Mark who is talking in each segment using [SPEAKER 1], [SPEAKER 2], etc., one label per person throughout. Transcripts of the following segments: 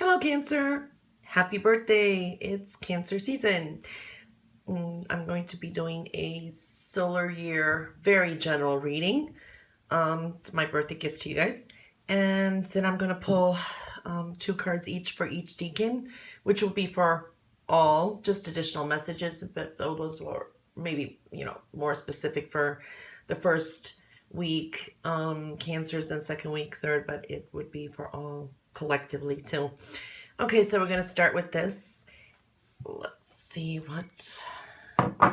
[SPEAKER 1] Hello, Cancer. Happy birthday. It's Cancer season. I'm going to be doing a solar year, very general reading. It's my birthday gift to you guys. And then I'm going to pull two cards each for each deacon, which will be for all, just additional messages, but those were maybe, more specific for the first week, Cancers, and second week, third, but it would be for all collectively too. Okay, so we're going to start with this. Let's see what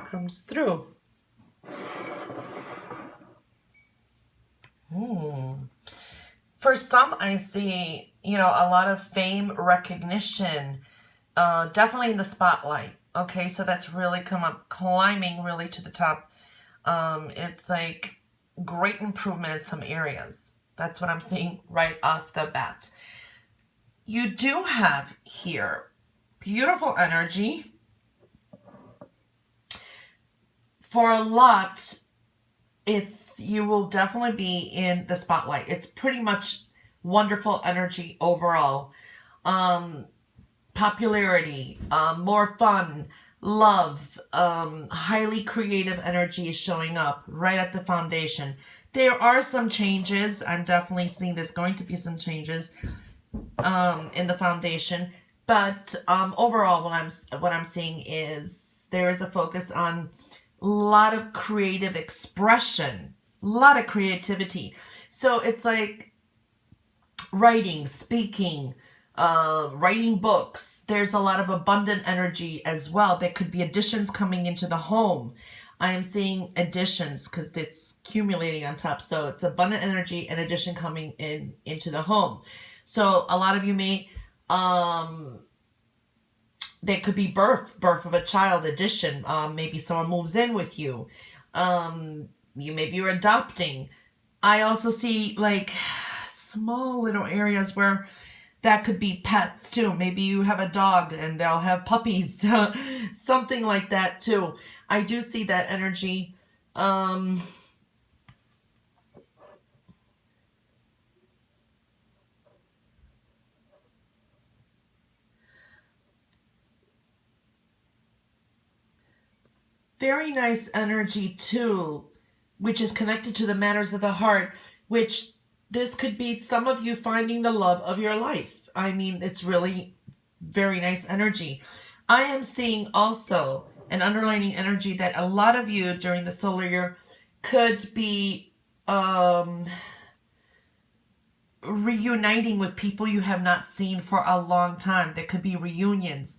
[SPEAKER 1] comes through. For some, I see, a lot of fame, recognition, definitely in the spotlight. Okay, so that's really come up, climbing really to the top. It's like great improvement in some areas. That's what I'm seeing right off the bat. You do have here beautiful energy. For a lot, you will definitely be in the spotlight. It's pretty much wonderful energy overall. Popularity, more fun, love, highly creative energy is showing up right at the foundation. There are some changes. I'm definitely seeing there's going to be some changes in the foundation, but overall, what I'm seeing is there is a focus on a lot of creative expression, a lot of creativity. So it's like writing, speaking, writing books. There's a lot of abundant energy as well. There could be additions coming into the home. I am seeing additions because it's accumulating on top. So it's abundant energy and addition coming into the home. So a lot of you may, there could be birth of a child, addition. Maybe someone moves in with you. You maybe you're adopting. I also see like small little areas where that could be pets too. Maybe you have a dog and they'll have puppies, something like that too. I do see that energy. Very nice energy too, which is connected to the matters of the heart, which this could be some of you finding the love of your life. I mean, it's really very nice energy. I am seeing also an underlining energy that a lot of you during the solar year could be reuniting with people you have not seen for a long time. There could be reunions.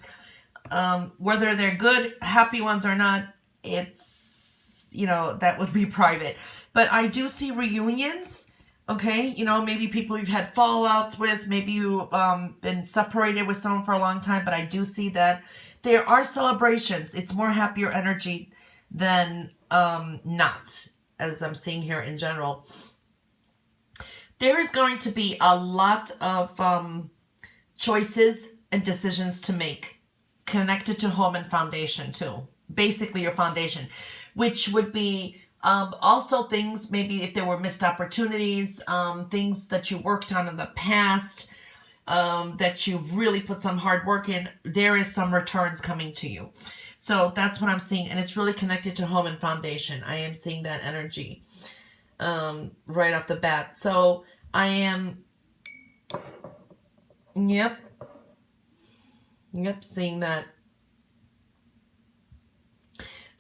[SPEAKER 1] Whether they're good, happy ones or not, it's, that would be private. But I do see reunions. Okay, maybe people you've had fallouts with, maybe you've been separated with someone for a long time, but I do see that there are celebrations. It's more happier energy than not, as I'm seeing here in general. There is going to be a lot of choices and decisions to make connected to home and foundation too. Basically your foundation, which would be also things, maybe if there were missed opportunities, things that you worked on in the past, that you really put some hard work in, there is some returns coming to you. So that's what I'm seeing. And it's really connected to home and foundation. I am seeing that energy right off the bat. So I am, yep, seeing that.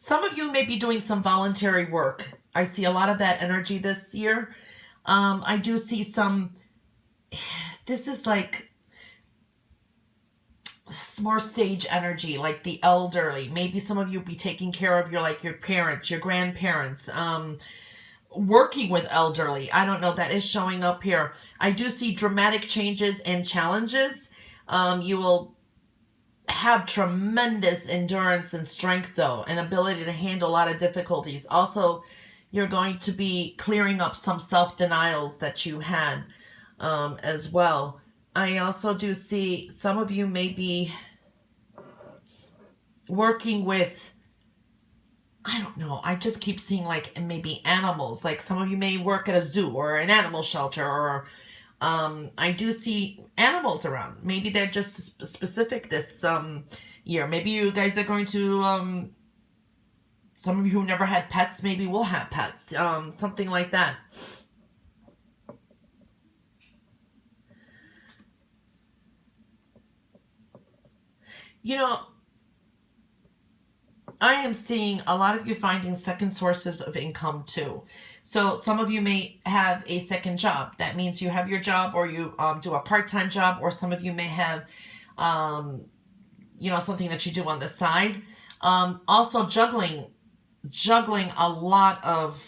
[SPEAKER 1] Some of you may be doing some voluntary work. I see a lot of that energy this year. I do see some, this is like more sage energy, like the elderly. Maybe some of you be taking care of your parents, your grandparents, working with elderly. I don't know, that is showing up here. I do see dramatic changes and challenges. You will have tremendous endurance and strength though, and ability to handle a lot of difficulties. Also, you're going to be clearing up some self-denials that you had as well. I also do see some of you may be working with, I don't know, I just keep seeing like maybe animals. Like some of you may work at a zoo or an animal shelter, or I do see animals around. Maybe they're just specific this year. Maybe you guys are going to, some of you who never had pets, maybe will have pets. Something like that. You know, I am seeing a lot of you finding second sources of income too. So some of you may have a second job. That means you have your job, or you do a part-time job, or some of you may have, something that you do on the side. Also juggling a lot of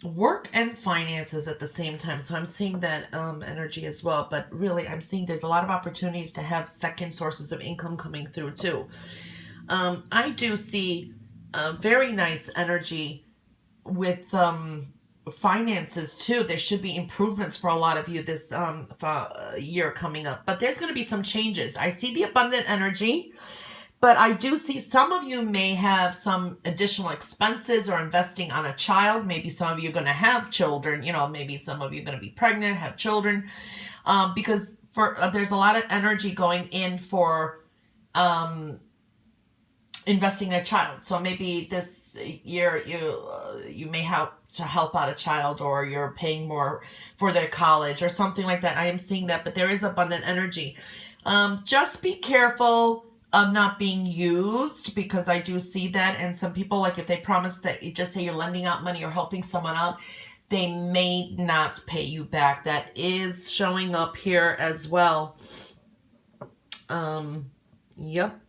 [SPEAKER 1] work and finances at the same time. So I'm seeing that energy as well. But really, I'm seeing there's a lot of opportunities to have second sources of income coming through too. I do see a very nice energy with finances too. There should be improvements for a lot of you this year coming up. But there's going to be some changes. I see the abundant energy. But I do see some of you may have some additional expenses or investing on a child. Maybe some of you are going to have children. Maybe some of you are going to be pregnant, have children. Because there's a lot of energy going in for investing in a child. So maybe this year you may have to help out a child, or you're paying more for their college or something like that. I am seeing that, but there is abundant energy. Just be careful of not being used, because I do see that. And some people, like if they promise that, you just say you're lending out money or helping someone out, they may not pay you back. That is showing up here as well. Yep.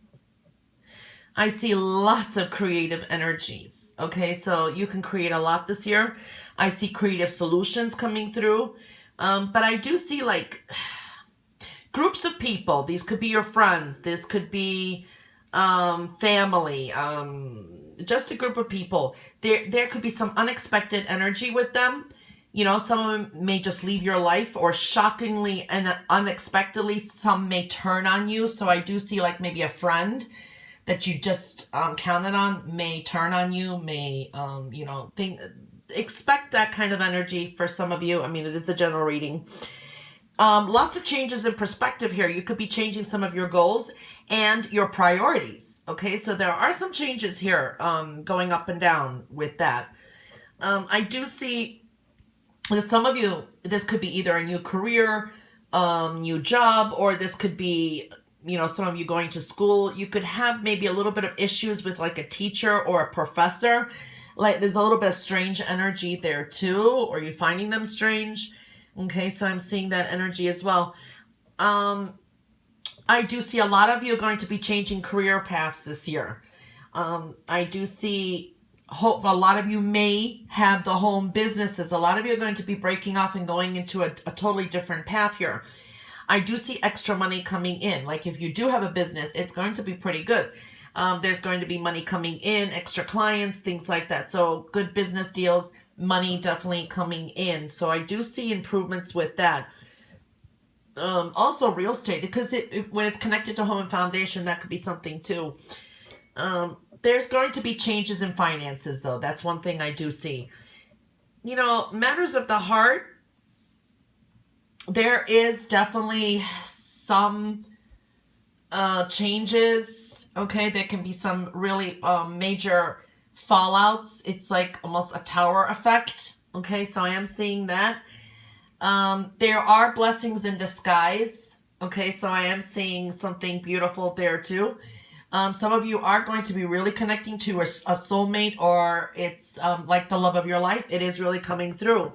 [SPEAKER 1] I see lots of creative energies. Okay, so you can create a lot this year. I see creative solutions coming through. But I do see like groups of people. These could be your friends. This could be family. Just a group of people. There could be some unexpected energy with them. Some of them may just leave your life, or shockingly and unexpectedly, some may turn on you. So I do see like maybe a friend that you just counted on may turn on you, may, expect that kind of energy for some of you. I mean, it is a general reading. Lots of changes in perspective here. You could be changing some of your goals and your priorities. Okay, so there are some changes here going up and down with that. I do see that some of you, this could be either a new career, new job, or this could be, some of you going to school. You could have maybe a little bit of issues with like a teacher or a professor. Like there's a little bit of strange energy there too, or you're finding them strange. Okay, so I'm seeing that energy as well. I do see a lot of you are going to be changing career paths this year. I do see a lot of you may have the home businesses. A lot of you are going to be breaking off and going into a totally different path here. I do see extra money coming in. Like if you do have a business, it's going to be pretty good. There's going to be money coming in, extra clients, things like that. So good business deals, money definitely coming in. So I do see improvements with that. Also real estate, because when it's connected to home and foundation, that could be something too. There's going to be changes in finances though. That's one thing I do see. Matters of the heart, there is definitely some changes. Okay, there can be some really major fallouts. It's like almost a tower effect. Okay, so I am seeing that. There are blessings in disguise. Okay, so I am seeing something beautiful there too. Some of you are going to be really connecting to a soulmate, or it's like the love of your life. It is really coming through.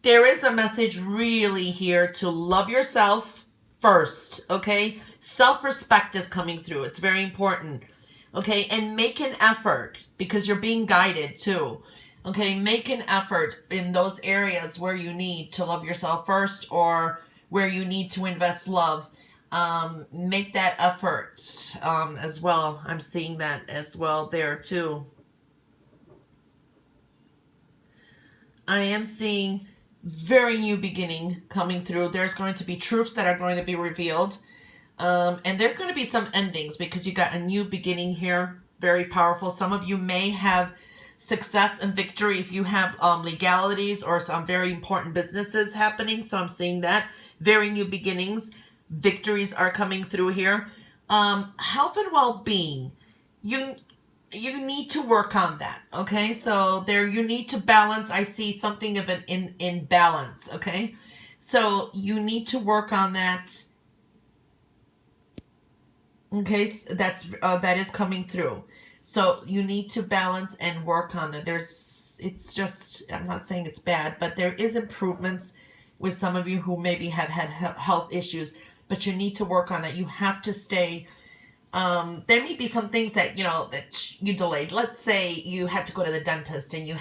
[SPEAKER 1] There is a message really here to love yourself first, okay? Self-respect is coming through. It's very important, okay? And make an effort, because you're being guided too, okay? Make an effort in those areas where you need to love yourself first, or where you need to invest love. Make that effort as well. I'm seeing that as well there too. I am seeing very new beginning coming through. There's going to be truths that are going to be revealed. And there's going to be some endings, because you got a new beginning here. very powerful. Some of you may have success and victory if you have legalities or some very important businesses happening. So I'm seeing that. Very new beginnings. Victories are coming through here. Health and well-being. You need to work on that. Okay, so there you need to balance. I see something of an in balance. Okay, so you need to work on that. Okay, that is coming through. So you need to balance and work on it. It's just, I'm not saying it's bad, but there is improvements with some of you who maybe have had health issues, but you need to work on that. You have to stay. There may be some things that, that you delayed. Let's say you had to go to the dentist and you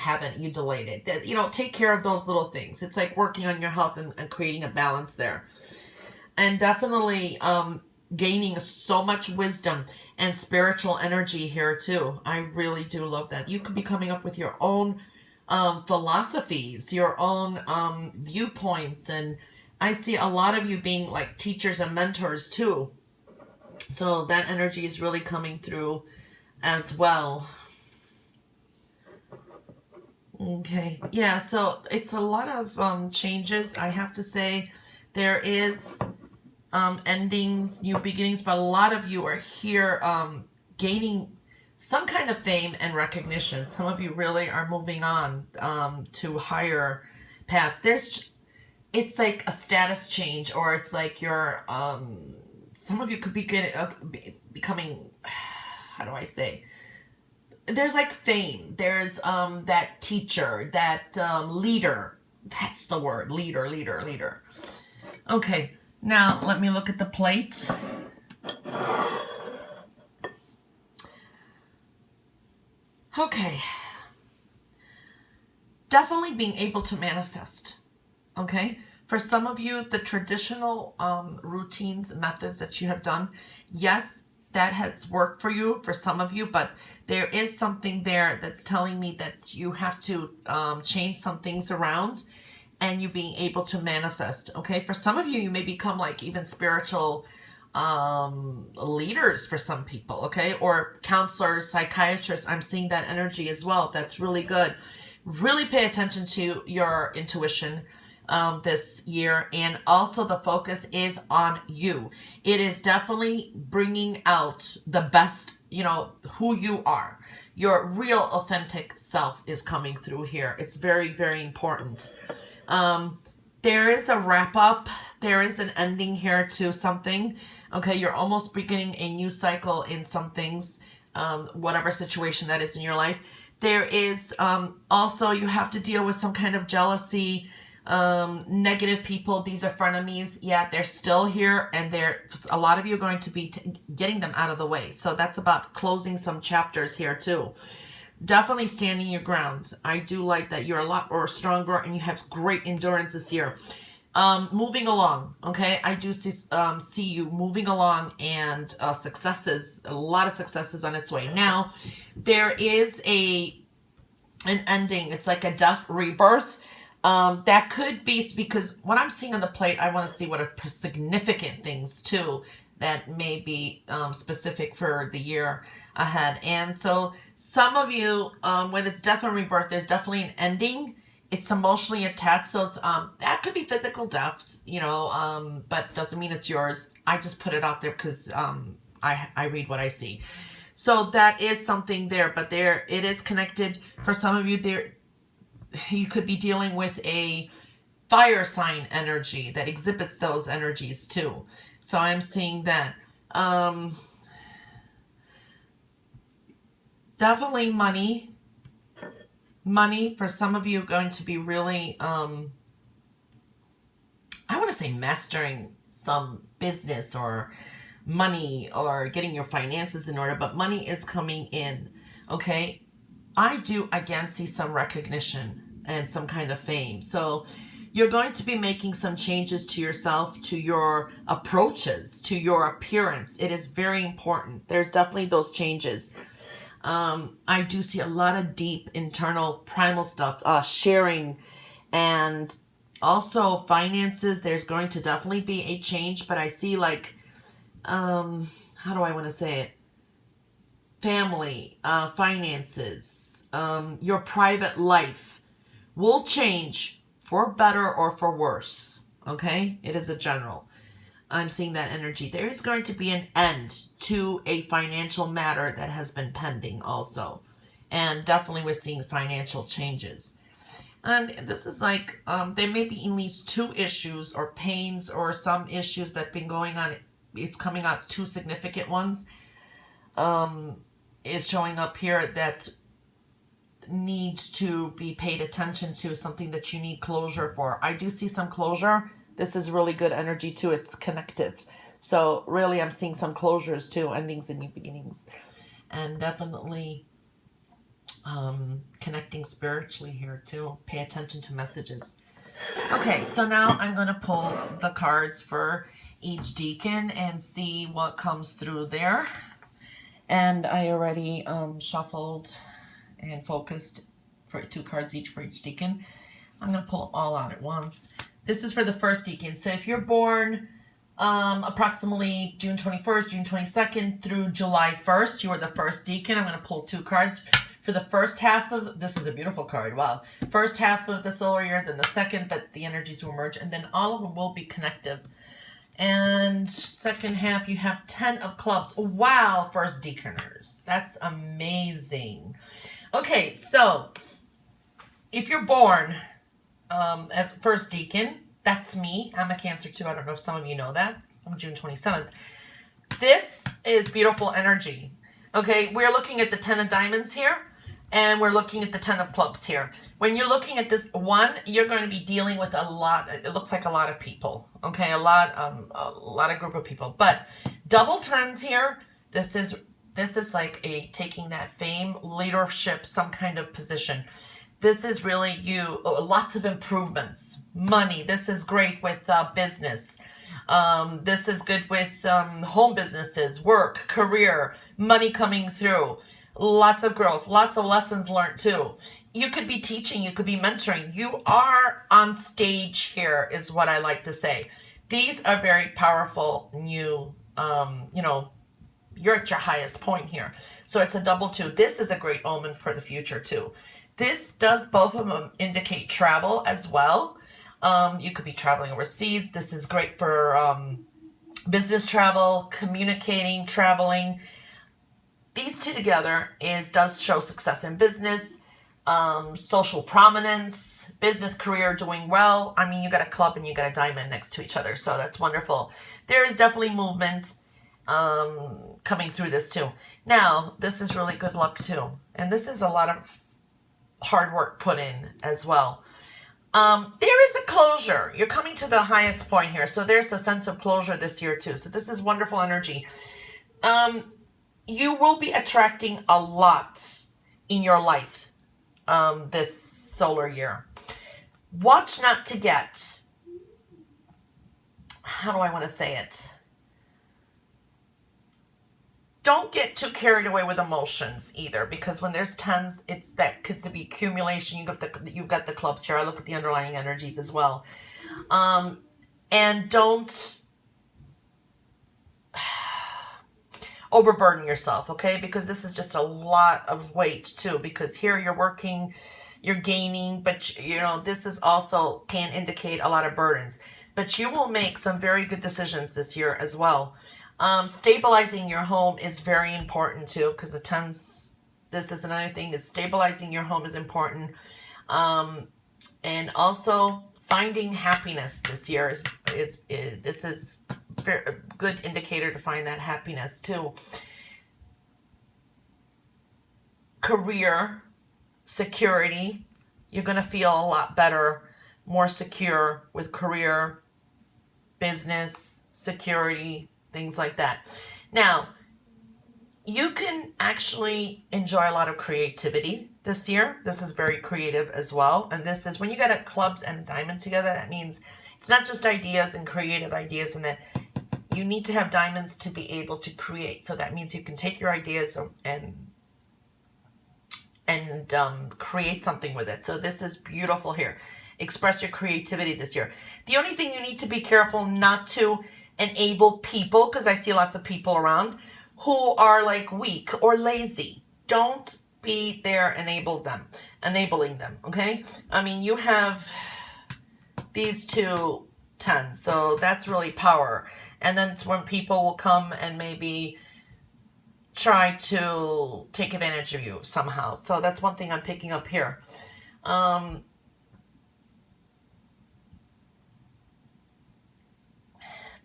[SPEAKER 1] delayed it. Take care of those little things. It's like working on your health and creating a balance there. And definitely, gaining so much wisdom and spiritual energy here too. I really do love that. You could be coming up with your own philosophies, your own viewpoints, and I see a lot of you being like teachers and mentors too. So that energy is really coming through as well. Okay, yeah, so it's a lot of changes. I have to say there is endings, new beginnings, but a lot of you are here gaining some kind of fame and recognition. Some of you really are moving on to higher paths. It's like a status change, or it's like you're some of you could be becoming, how do I say, there's like fame, there's that teacher, that leader. That's the word, leader. Okay, now let me look at the plate. Okay, definitely being able to manifest. Okay, for some of you, the traditional routines, methods that you have done, yes, that has worked for you, for some of you, but there is something there that's telling me that you have to change some things around, and you being able to manifest. Okay, for some of you, you may become like even spiritual leaders for some people. Okay, or counselors, psychiatrists. I'm seeing that energy as well. That's really good. Really pay attention to your intuition this year, and also the focus is on you. It is definitely bringing out the best, who you are. Your real authentic self is coming through here. It's very, very important. There is a wrap up. There is an ending here to something. Okay, you're almost beginning a new cycle in some things, whatever situation that is in your life. There is also, you have to deal with some kind of jealousy, negative people. These are frenemies. Yeah, they're still here, and a lot of you are going to be getting them out of the way. So that's about closing some chapters here too. Definitely standing your ground. I do like that you're a lot more stronger and you have great endurance this year. Moving along, okay? I do see you moving along, and successes, a lot of successes on its way. Now, there is an ending. It's like a death rebirth. That could be because what I'm seeing on the plate, I want to see what are significant things too that may be specific for the year ahead. And so some of you, when it's death and rebirth, there's definitely an ending. It's emotionally attached. So it's, that could be physical deaths, but doesn't mean it's yours. I just put it out there because I read what I see. So that is something there, but it is connected. For some of you, you could be dealing with a fire sign energy that exhibits those energies too. So I'm seeing that. Definitely money. Money for some of you going to be really, I want to say mastering some business or money or getting your finances in order, but money is coming in. Okay. I do again see some recognition and some kind of fame. So you're going to be making some changes to yourself, to your approaches, to your appearance. It is very important. There's definitely those changes. I do see a lot of deep internal primal stuff, sharing, and also finances. There's going to definitely be a change, but I see like, how do I want to say it? family, finances, your private life will change for better or for worse. Okay? It is a general. I'm seeing that energy. There is going to be an end to a financial matter that has been pending also. And definitely we're seeing financial changes. And this is like, there may be at least two issues or pains or some issues that have been going on. It's coming out, two significant ones is showing up here that needs to be paid attention to, something that you need closure for. I do see some closure. This is really good energy too. It's connective. So really I'm seeing some closures too, endings and new beginnings. And definitely connecting spiritually here too. Pay attention to messages. Okay, so now I'm going to pull the cards for each deacon and see what comes through there. And I already shuffled and focused for 2 cards each for each deacon. I'm going to pull them all out at once. This is for the first deacon. So if you're born approximately June 21st, June 22nd through July 1st, you are the first deacon. I'm going to pull 2 cards for the first half of, this is a beautiful card, wow. First half of the solar year, then the second, but the energies will merge, and then all of them will be connective. And second half, you have 10 of clubs. Wow, first deaconers. That's amazing. Okay, so if you're born as first deacon, that's me. I'm a Cancer too. I don't know if some of you know that. I'm June 27th. This is beautiful energy. Okay, we're looking at the 10 of diamonds here, and we're looking at the 10 of clubs here. When you're looking at this one, you're going to be dealing with a lot. It looks like a lot of people. Okay, a lot of group of people. But double 10s here. This is like a taking that fame, leadership, some kind of position. This is really you. Lots of improvements, money. This is great with business. This is good with home businesses, work, career, money coming through. Lots of growth, lots of lessons learned too. You could be teaching, you could be mentoring. You are on stage here is what I like to say. These are very powerful new, you're at your highest point here. So it's a double 2. This is a great omen for the future too. This does, both of them indicate travel as well. You could be traveling overseas. This is great for business travel, communicating, traveling. These two together does show success in business, social prominence, business career doing well. I mean, you got a club and you got a diamond next to each other, so that's wonderful. There is definitely movement coming through this too. Now, this is really good luck too, and this is a lot of hard work put in as well. There is a closure. You're coming to the highest point here, so there's a sense of closure this year too. So this is wonderful energy. You will be attracting a lot in your life this solar year. Watch not to get, how do I want to say it? Don't get too carried away with emotions either, because when there's 10s, it's that could be accumulation. You've got the clubs here. I look at the underlying energies as well. And don't overburden yourself, okay? Because this is just a lot of weight too, because here you're working, you're gaining, but this is also can indicate a lot of burdens. But you will make some very good decisions this year as well. Stabilizing your home is very important too, because the 10s, this is another thing, is stabilizing your home is important. And also finding happiness this year this is a good indicator to find that happiness too. Career, security, you're going to feel a lot better, more secure with career, business, security, things like that. Now, you can actually enjoy a lot of creativity this year. This is very creative as well. And this is when you got a clubs and a diamond together, that means it's not just ideas and creative ideas, and that you need to have diamonds to be able to create. So that means you can take your ideas and create something with it. So this is beautiful here. Express your creativity this year. The only thing you need to be careful not to enable people, because I see lots of people around who are like weak or lazy. Don't be there enabling them, okay? I mean, you have these two tens, so that's really power. And then it's when people will come and maybe try to take advantage of you somehow. So that's one thing I'm picking up here.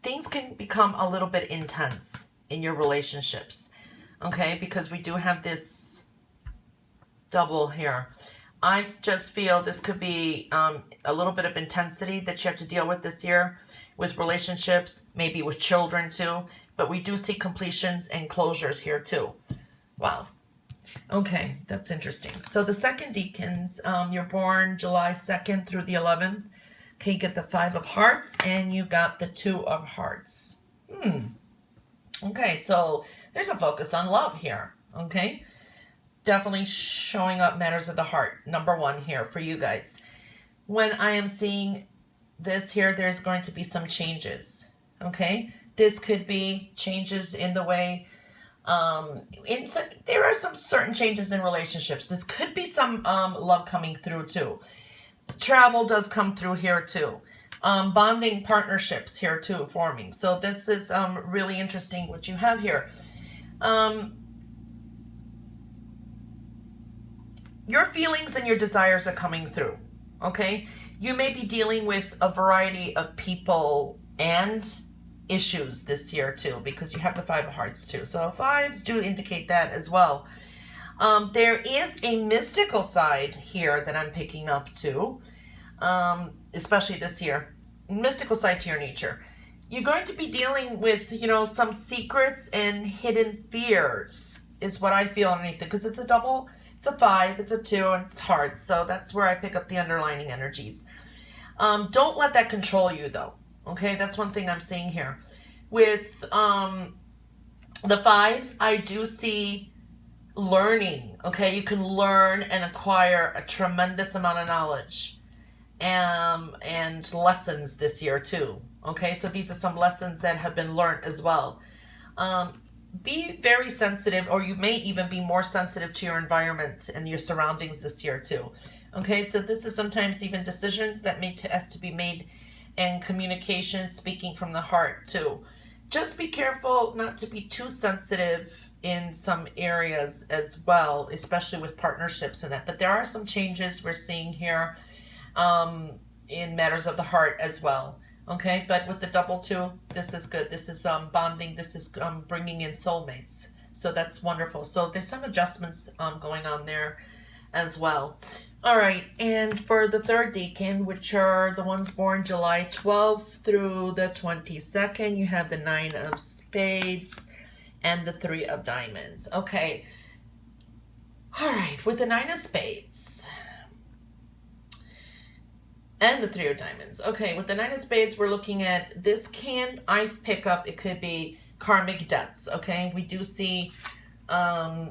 [SPEAKER 1] Things can become a little bit intense in your relationships, okay? Because we do have this double here. I just feel this could be a little bit of intensity that you have to deal with this year with relationships, maybe with children too. But we do see completions and closures here too. Wow. Okay, that's interesting. So the second Deacons, you're born July 2nd through the 11th. Okay, you get the 5 of Hearts and you got the 2 of Hearts. Okay, so there's a focus on love here. Okay, definitely showing up matters of the heart. Number 1 here for you guys. When I am seeing this here, there's going to be some changes. Okay, this could be changes in the way. There are some certain changes in relationships. This could be some love coming through too. Travel does come through here too. Bonding partnerships here too forming. So this is really interesting what you have here. Your feelings and your desires are coming through. Okay, you may be dealing with a variety of people and issues this year too, because you have the 5 of Hearts too. So 5s do indicate that as well. There is a mystical side here that I'm picking up too, especially this year. Mystical side to your nature. You're going to be dealing with, some secrets and hidden fears is what I feel underneath it, because it's a double, it's a 5, it's a 2, and it's Hearts. So that's where I pick up the underlining energies. Don't let that control you though. Okay, that's one thing I'm seeing here. With the 5s, I do see learning. Okay, you can learn and acquire a tremendous amount of knowledge and lessons this year too. Okay, so these are some lessons that have been learned as well. Be very sensitive, or you may even be more sensitive to your environment and your surroundings this year too. Okay, so this is sometimes even decisions that have to be made, and communication, speaking from the heart too. Just be careful not to be too sensitive in some areas as well, especially with partnerships and that. But there are some changes we're seeing here in matters of the heart as well. Okay, but with the double 2, this is good. This is bonding. This is bringing in soulmates. So that's wonderful. So there's some adjustments going on there as well. All right, and for the third Decan, which are the ones born July 12th through the 22nd, you have the 9 of Spades and the 3 of Diamonds. Okay, all right, with the 9 of Spades and the 3 of Diamonds. Okay, with the 9 of Spades, we're looking at this I pick up, it could be karmic debts, okay? We do see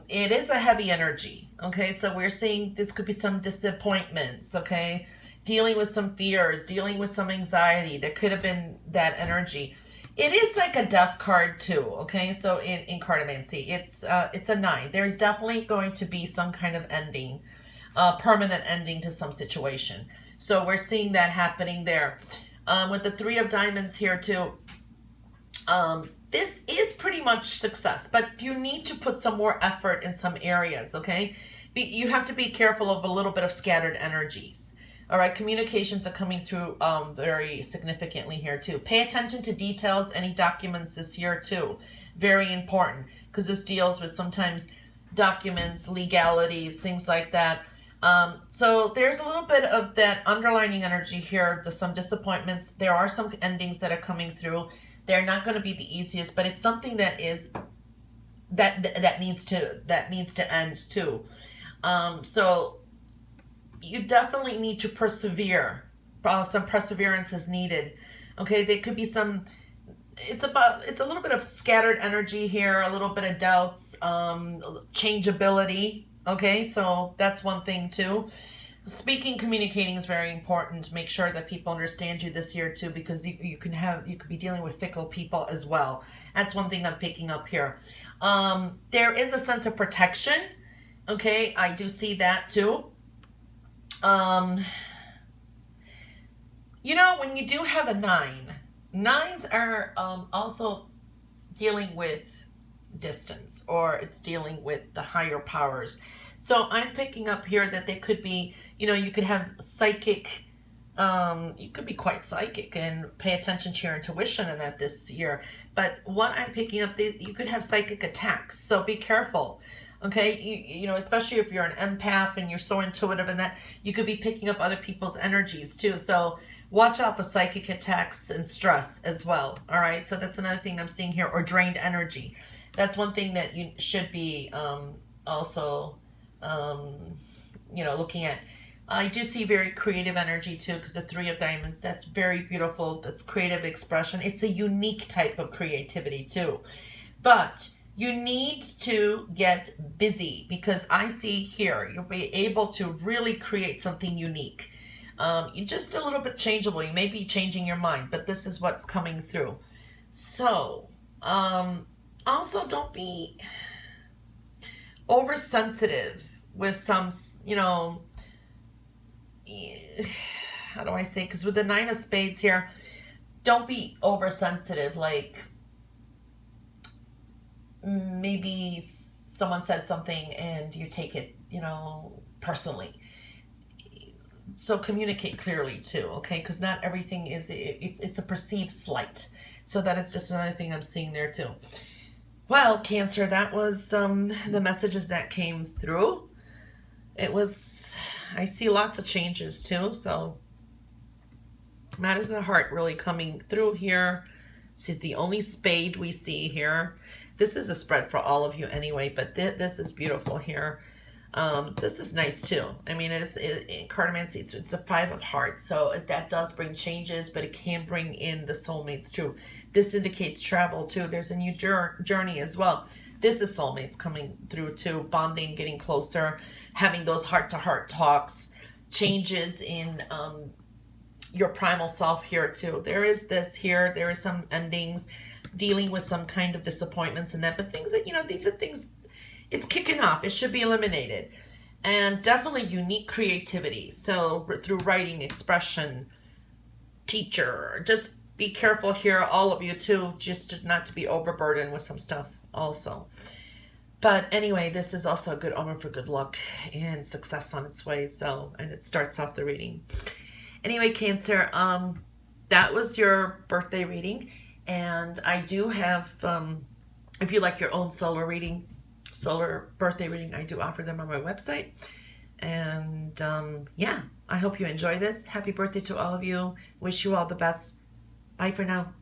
[SPEAKER 1] it is a heavy energy. Okay, so we're seeing this could be some disappointments, okay? Dealing with some fears, dealing with some anxiety. There could have been that energy. It is like a death card too, okay? So in cartomancy, it's a 9. There's definitely going to be some kind of ending, permanent ending to some situation. So we're seeing that happening there. With the 3 of Diamonds here too, this is pretty much success, but you need to put some more effort in some areas, okay? You have to be careful of a little bit of scattered energies. All right, communications are coming through very significantly here too. Pay attention to details, any documents this year too. Very important, because this deals with sometimes documents, legalities, things like that. So there's a little bit of that underlining energy here. There's some disappointments. There are some endings that are coming through. They're not going to be the easiest, but it's something that is that needs to end too. So you definitely need to persevere. Some perseverance is needed. Okay, there could be some. It's a little bit of scattered energy here, a little bit of doubts, changeability. Okay, so that's one thing too. Speaking, communicating is very important. Make sure that people understand you this year too, because you could be dealing with fickle people as well. That's one thing I'm picking up here. There is a sense of protection. Okay, I do see that too. Um, when you do have a nine, nines are also dealing with distance, or it's dealing with the higher powers. So I'm picking up here that they could be, you could have psychic, you could be quite psychic and pay attention to your intuition in that this year. But what I'm picking up, you could have psychic attacks. So be careful. Okay, especially if you're an empath and you're so intuitive and that, you could be picking up other people's energies too. So watch out for psychic attacks and stress as well. All right, so that's another thing I'm seeing here, or drained energy. That's one thing that you should be also, looking at. I do see very creative energy too, because the Three of Diamonds, that's very beautiful. That's creative expression. It's a unique type of creativity too. But you need to get busy, because I see here you'll be able to really create something unique. You're just a little bit changeable. You may be changing your mind, but this is what's coming through. So, also don't be oversensitive with some, how do I say? Because with the Nine of Spades here, don't be oversensitive. Like, maybe someone says something and you take it, personally. So communicate clearly too, okay? Because not everything is, it's a perceived slight. So that is just another thing I'm seeing there too. Well, Cancer, that was the messages that came through. I see lots of changes too, so matters of the heart really coming through here. This is the only spade we see here. This is a spread for all of you anyway, but this is beautiful here. This is nice too. I mean, in cartomancy, it's a Five of Hearts, so that does bring changes, but it can bring in the soulmates too. This indicates travel too. There's a new journey as well. This is soulmates coming through too, bonding, getting closer, having those heart-to-heart talks, changes in your primal self here too. There is this here. There is some endings, dealing with some kind of disappointments and that, but things that, these are things, it's kicking off. It should be eliminated. And definitely unique creativity. So through writing, expression, teacher, just be careful here, all of you too, just not to be overburdened with some stuff also. But anyway, this is also a good omen for good luck and success on its way. So, and it starts off the reading. Anyway, Cancer, that was your birthday reading. And I do have, if you like your own solar birthday reading, I do offer them on my website. And yeah, I hope you enjoy this. Happy birthday to all of you. Wish you all the best. Bye for now.